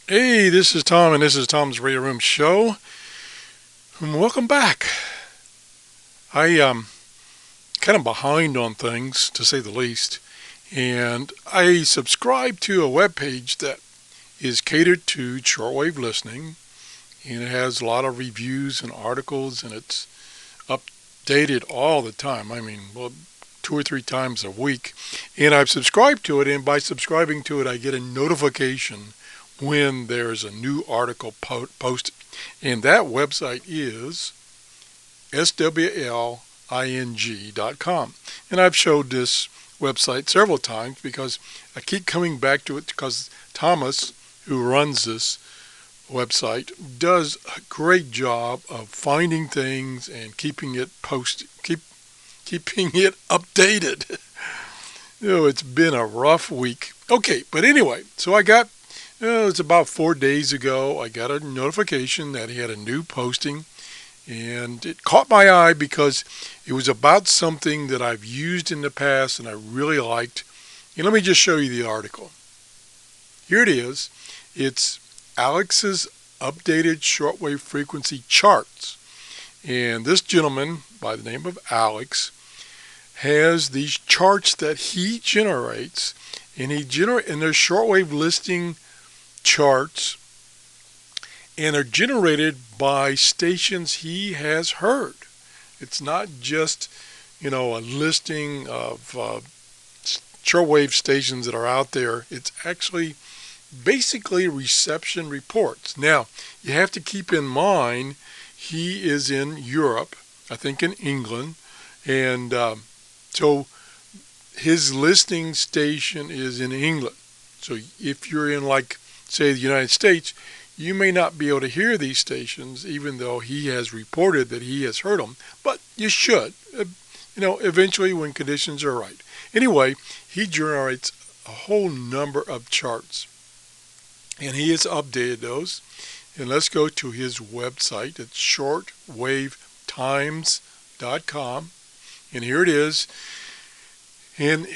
Hey, this is Tom, and this is Tom's Radio Room Show. Welcome back. I kind of behind on things, to say the least, and I subscribe to a web page that is catered to shortwave listening, and it has a lot of reviews and articles, and it's updated all the time. I mean, well, 2 or 3 times a week, and I've subscribed to it, and by subscribing to it, I get a notification when there's a new article posted. And that website is swling.com. And I've showed this website several times because I keep coming back to it because Thomas, who runs this website, does a great job of finding things and keeping it keeping it updated. It's been a rough week. Okay, but anyway, so it's about 4 days ago, I got a notification that he had a new posting, and it caught my eye because it was about something that I've used in the past and I really liked. And let me just show you the article. Here it is. It's Alex's updated shortwave frequency charts. And this gentleman by the name of Alex has these charts that he generates, and and they're shortwave listing charts, and are generated by stations he has heard. It's not just, a listing of shortwave stations that are out there. It's actually basically reception reports. Now, you have to keep in mind he is in Europe, I think in England, and so his listing station is in England. So if you're in, like, say, the United States, you may not be able to hear these stations, even though he has reported that he has heard them, but you should, eventually when conditions are right. Anyway, he generates a whole number of charts, and he has updated those. And let's go to his website. It's shortwavetimes.com, and here it is. And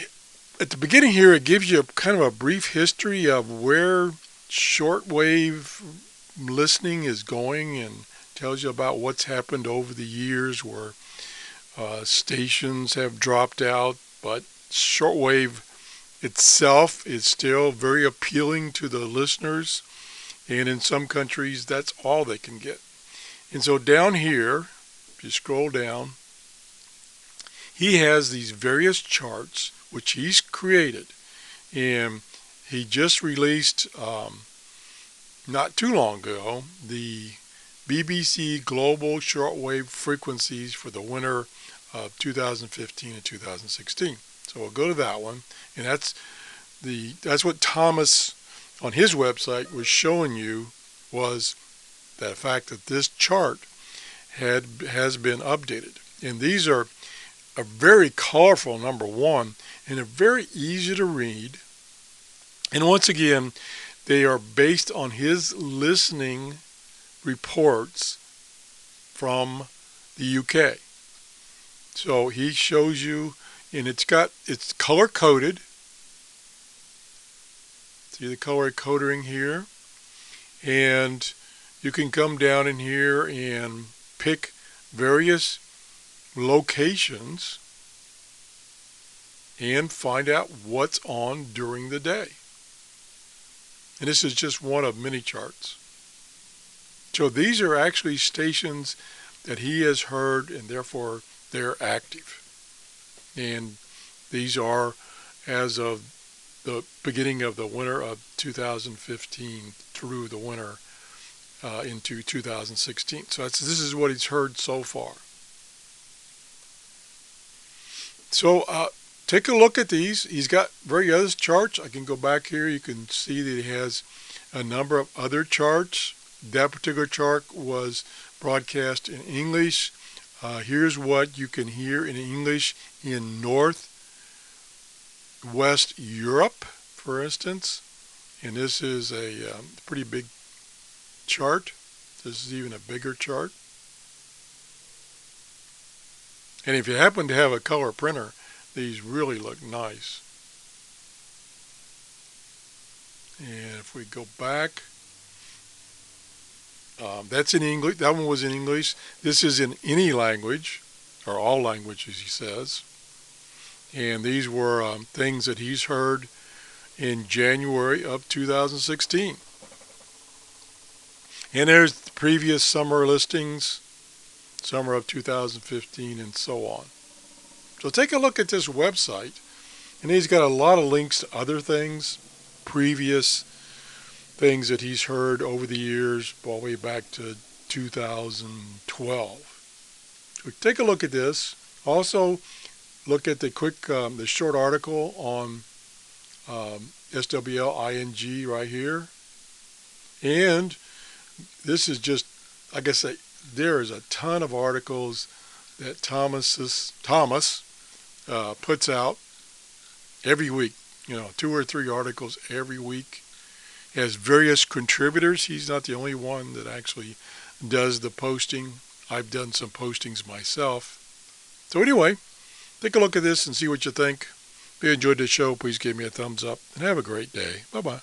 at the beginning here, it gives you kind of a brief history of where shortwave listening is going, and tells you about what's happened over the years where stations have dropped out, but shortwave itself is still very appealing to the listeners, and in some countries that's all they can get. And so down here, if you scroll down, he has these various charts which he's created, and he just released not too long ago the BBC Global Shortwave Frequencies for the winter of 2015 and 2016. So we'll go to that one, and that's what Thomas on his website was showing you, was the fact that this chart has been updated. And these are a very colorful, number one, and they're very easy to read. And once again, they are based on his listening reports from the UK. So he shows you, and it's color coded. See the color coding here? And you can come down in here and pick various locations and find out what's on during the day. And this is just one of many charts. So these are actually stations that he has heard, and therefore they're active. And these are as of the beginning of the winter of 2015 through the winter into 2016. So this is what he's heard so far. So take a look at these. He's got various charts. I can go back here. You can see that he has a number of other charts. That particular chart was broadcast in English. Here's what you can hear in English in Northwest Europe, for instance. And this is a pretty big chart. This is even a bigger chart. And if you happen to have a color printer, these really look nice. And if we go back, That's in English. That one was in English. This is in any language, or all languages, he says. And these were things that he's heard in January of 2016. And there's the previous summer listings, summer of 2015, and so on. So take a look at this website. And he's got a lot of links to other things, previous things that he's heard over the years, all the way back to 2012. So take a look at this. Also, look at the the short article on SWLING right here. And this is just, like I say, there is a ton of articles that Thomas puts out every week. 2 or 3 articles every week. He has various contributors. He's not the only one that actually does the posting. I've done some postings myself. So anyway, take a look at this and see what you think. If you enjoyed the show, please give me a thumbs up and have a great day. Bye-bye.